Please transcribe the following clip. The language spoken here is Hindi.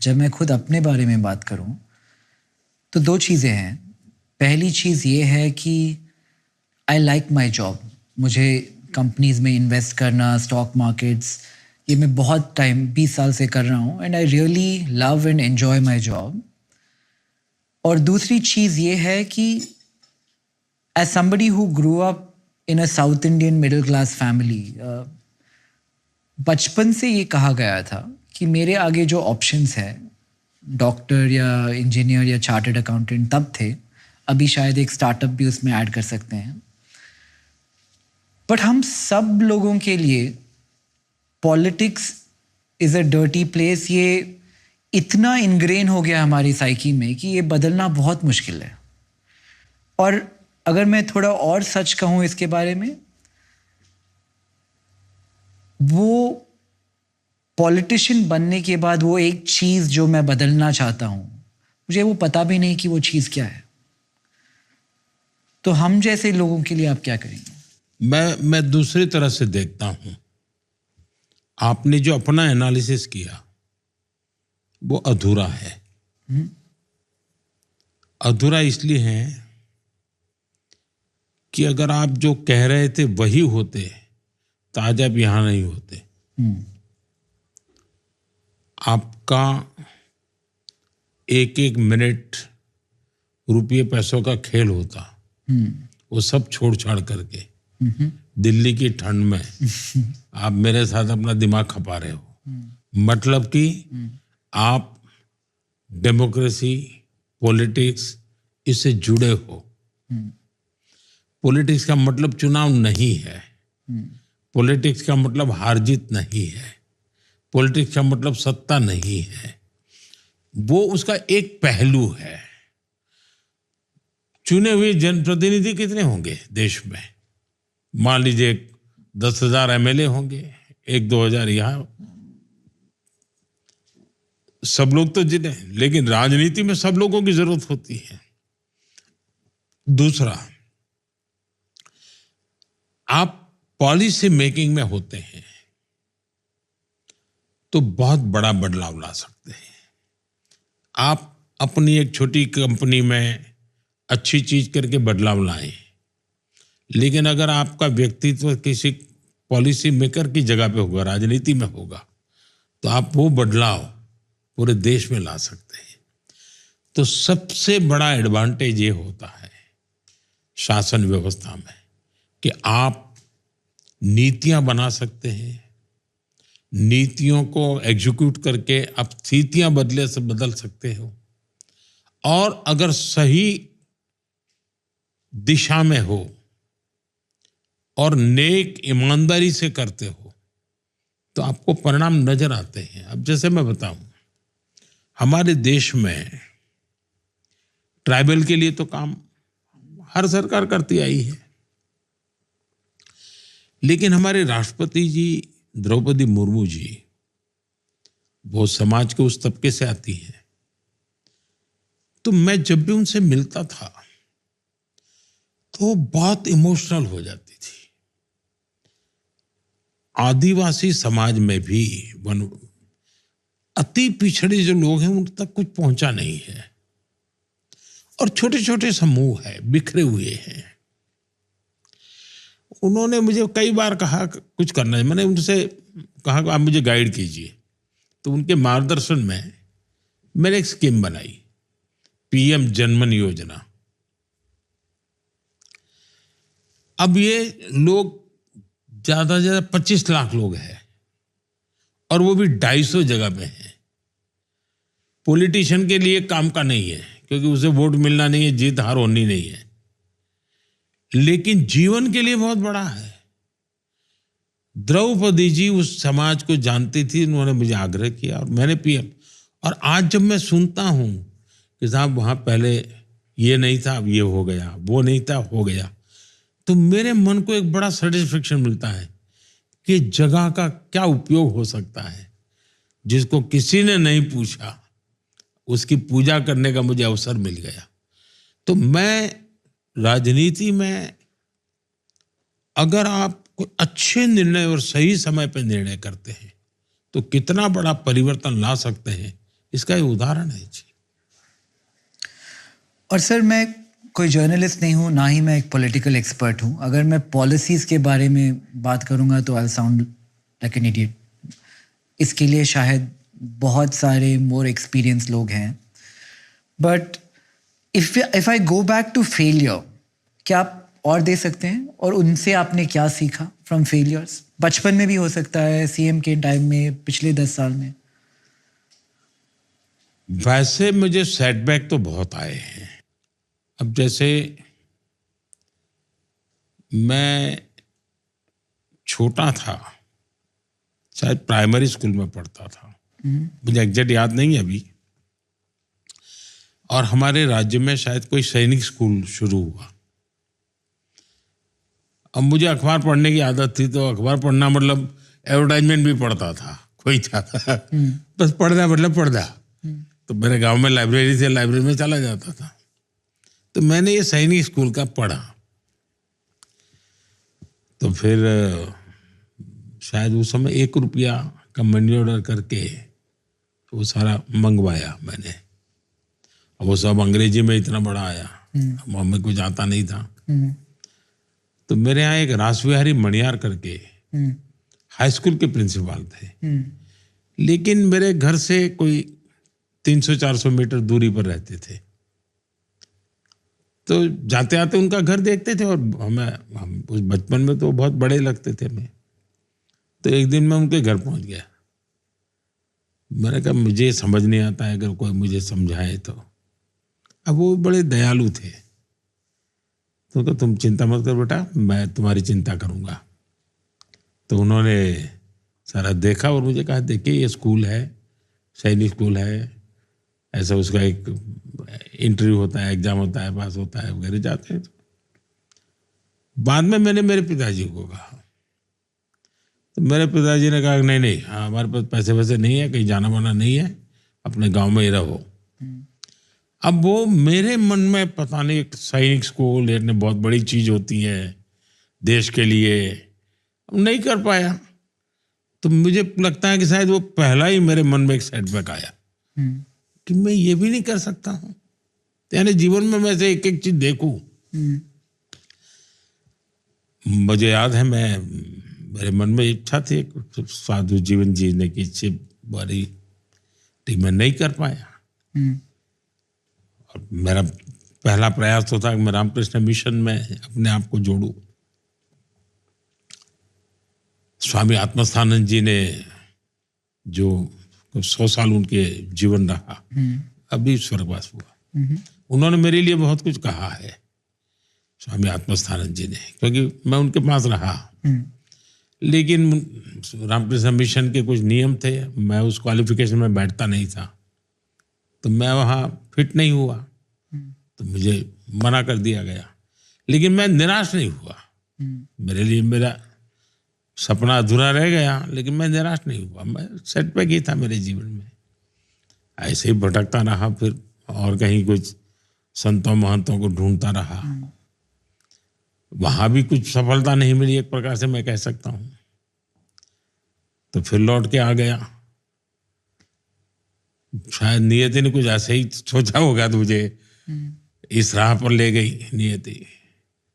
जब मैं खुद अपने बारे में बात करूं तो दो चीज़ें हैं। पहली चीज़ ये है कि आई लाइक माई जॉब। मुझे कंपनीज में इन्वेस्ट करना, स्टॉक मार्केट्स, ये मैं बहुत टाइम 20 साल से कर रहा हूँ and I really love and enjoy my job. और दूसरी चीज़ ये है कि as somebody who grew up in a South Indian middle class family, बचपन से ये कहा गया था कि मेरे आगे जो ऑप्शंस है, डॉक्टर या इंजीनियर या चार्टर्ड अकाउंटेंट तब थे, अभी शायद एक स्टार्टअप भी उसमें ऐड कर सकते हैं। बट हम सब लोगों के लिए politics is a dirty place. ये इतना इनग्रेन हो गया हमारी साइकी में कि ये बदलना बहुत मुश्किल है। और अगर मैं थोड़ा और सच कहूँ इसके बारे में, वो पॉलिटिशियन बनने के बाद वो एक चीज़ जो मैं बदलना चाहता हूँ, मुझे वो पता भी नहीं कि वो चीज़ क्या है। तो हम जैसे लोगों के लिए आप क्या करेंगे? मैं दूसरी तरह से देखता हूं। आपने जो अपना एनालिसिस किया वो अधूरा है। अधूरा इसलिए है कि अगर आप जो कह रहे थे वही होते तो आज आप यहां नहीं होते। आपका एक एक मिनट रुपये पैसों का खेल होता। वो सब छोड़ छाड़ करके दिल्ली की ठंड में आप मेरे साथ अपना दिमाग खपा रहे हो। मतलब कि आप डेमोक्रेसी, पॉलिटिक्स, इससे जुड़े हो। पॉलिटिक्स का मतलब चुनाव नहीं है। पॉलिटिक्स का मतलब हार जीत नहीं है। पॉलिटिक्स का मतलब सत्ता नहीं है। वो उसका एक पहलू है। चुने हुए जनप्रतिनिधि कितने होंगे देश में? मान लीजिए 10,000 एमएलए होंगे, 1-2 हजार यहाँ। सब लोग तो जिने, लेकिन राजनीति में सब लोगों की जरूरत होती है। दूसरा, आप पॉलिसी मेकिंग में होते हैं तो बहुत बड़ा बदलाव ला सकते हैं। आप अपनी एक छोटी कंपनी में अच्छी चीज करके बदलाव लाएं, लेकिन अगर आपका व्यक्तित्व किसी पॉलिसी मेकर की जगह पे होगा, राजनीति में होगा, तो आप वो बदलाव पूरे देश में ला सकते हैं। तो सबसे बड़ा एडवांटेज ये होता है शासन व्यवस्था में कि आप नीतियां बना सकते हैं। नीतियों को एग्जीक्यूट करके आप स्थितियां बदले से बदल सकते हो। और अगर सही दिशा में हो और नेक ईमानदारी से करते हो तो आपको परिणाम नजर आते हैं। अब जैसे मैं बताऊं, हमारे देश में ट्राइबल के लिए तो काम हर सरकार करती आई है, लेकिन हमारे राष्ट्रपति जी द्रौपदी मुर्मू जी वो समाज के उस तबके से आती हैं। तो मैं जब भी उनसे मिलता था तो बहुत इमोशनल हो जाती थी। आदिवासी समाज में भी अति पिछड़े जो लोग हैं उन तक कुछ पहुंचा नहीं है, और छोटे छोटे समूह है, बिखरे हुए हैं। उन्होंने मुझे कई बार कहा कुछ करना है। मैंने उनसे कहा कि आप मुझे गाइड कीजिए। तो उनके मार्गदर्शन में मैंने एक स्कीम बनाई, पीएम जनमन योजना। अब ये लोग ज्यादा से ज्यादा 25 लाख लोग हैं और वो भी 250 जगह पे हैं। पॉलिटिशियन के लिए काम का नहीं है, क्योंकि उसे वोट मिलना नहीं है, जीत हार होनी नहीं है, लेकिन जीवन के लिए बहुत बड़ा है। द्रौपदी जी उस समाज को जानती थी, उन्होंने मुझे आग्रह किया और मैंने पीएम। और आज जब मैं सुनता हूं कि साहब वहां पहले ये नहीं था, अब ये हो गया, वो नहीं था, हो गया, तो मेरे मन को एक बड़ा सेटिस्फेक्शन मिलता है कि जगह का क्या उपयोग हो सकता है। जिसको किसी ने नहीं पूछा उसकी पूजा करने का मुझे अवसर मिल गया। तो मैं राजनीति में अगर आप कोई अच्छे निर्णय और सही समय पर निर्णय करते हैं तो कितना बड़ा परिवर्तन ला सकते हैं, इसका एक उदाहरण है जी। और सर, मैं कोई जर्नलिस्ट नहीं हूँ, ना ही मैं एक पॉलिटिकल एक्सपर्ट हूँ। अगर मैं पॉलिसीज़ के बारे में बात करूँगा तो I sound like an idiot. इसके लिए शायद बहुत सारे मोर एक्सपीरियंस लोग हैं। But if I go back to failure, क्या आप और दे सकते हैं? और उनसे आपने क्या सीखा फ्रॉम फेलियर्स? बचपन में भी हो सकता है, सीएम के टाइम में, पिछले 10 साल में। वैसे मुझे सेटबैक तो बहुत आए हैं। अब जैसे मैं छोटा था, शायद प्राइमरी स्कूल में पढ़ता था, मुझे एग्जैक्ट याद नहीं है अभी, और हमारे राज्य में शायद कोई सैनिक स्कूल शुरू हुआ। अब मुझे अखबार पढ़ने की आदत थी, तो अखबार पढ़ना मतलब एडवर्टाइजमेंट भी पढ़ता था, कोई चाहता बस पढ़ना मतलब पढ़ना। तो मेरे गांव में लाइब्रेरी थी, लाइब्रेरी में चला जाता था। तो मैंने ये सैनिक स्कूल का पढ़ा। तो फिर शायद उस समय 1 रुपया का मनी ऑर्डर करके वो सारा मंगवाया मैंने। अब वो सब अंग्रेजी में इतना बड़ा आया, अब हमें कुछ आता नहीं था। तो मेरे यहाँ एक रासबिहारी मणियार करके हाई स्कूल के प्रिंसिपल थे, लेकिन मेरे घर से कोई 300-400 मीटर दूरी पर रहते थे। तो जाते आते उनका घर देखते थे, और हम उस बचपन में तो बहुत बड़े लगते थे हमें। तो एक दिन मैं उनके घर पहुंच गया। मैंने कहा मुझे समझ नहीं आता है, अगर कोई मुझे समझाए तो। अब वो बड़े दयालु थे, तो कहा तुम चिंता मत कर बेटा, मैं तुम्हारी चिंता करूंगा। तो उन्होंने सारा देखा और मुझे कहा देखिए ये स्कूल है, सैनिक स्कूल है, ऐसा उसका एक इंटरव्यू होता है, एग्जाम होता है, पास होता है वगैरह, जाते हैं। बाद में मैंने मेरे पिताजी को कहा, तो मेरे पिताजी ने कहा नहीं नहीं, हाँ हमारे पास पैसे वैसे नहीं है, कहीं जाना वाना नहीं है, अपने गांव में ही रहो। अब वो मेरे मन में पता नहीं, एक सैनिक स्कूल एक बहुत बड़ी चीज होती है देश के लिए, नहीं कर पाया। तो मुझे लगता है कि शायद वो पहला ही मेरे मन में एक सेटबैक आया कि मैं ये भी नहीं कर सकता हूँ। यानी जीवन में मैं से एक एक चीज देखूं। मुझे याद है, मेरे मन में इच्छा थी एक साधु जीवन जीने की इच्छा बड़ी, लेकिन मैं नहीं कर पाया। और मेरा पहला प्रयास तो था कि मैं रामकृष्ण मिशन में अपने आप को जोड़ूं। स्वामी आत्मस्थानंद जी ने जो 100 साल उनके जीवन रहा, अभी स्वर्गवास हुआ, उन्होंने मेरे लिए बहुत कुछ कहा है, स्वामी आत्मस्थानंद जी ने, क्योंकि मैं उनके पास रहा। लेकिन रामकृष्ण मिशन के कुछ नियम थे, मैं उस क्वालिफिकेशन में बैठता नहीं था, तो मैं वहाँ फिट नहीं हुआ, तो मुझे मना कर दिया गया। लेकिन मैं निराश नहीं हुआ, मेरे लिए मेरा सपना अधूरा रह गया, लेकिन मैं निराश नहीं हुआ। मैं सेटबैक ही था मेरे जीवन में, ऐसे ही भटकता रहा, फिर और कहीं कुछ संतों महंतों को ढूंढता रहा, वहां भी कुछ सफलता नहीं मिली, एक प्रकार से मैं कह सकता हूं। तो फिर लौट के आ गया। शायद नियति ने कुछ ऐसे ही सोचा होगा, तो मुझे इस राह पर ले गई नियति।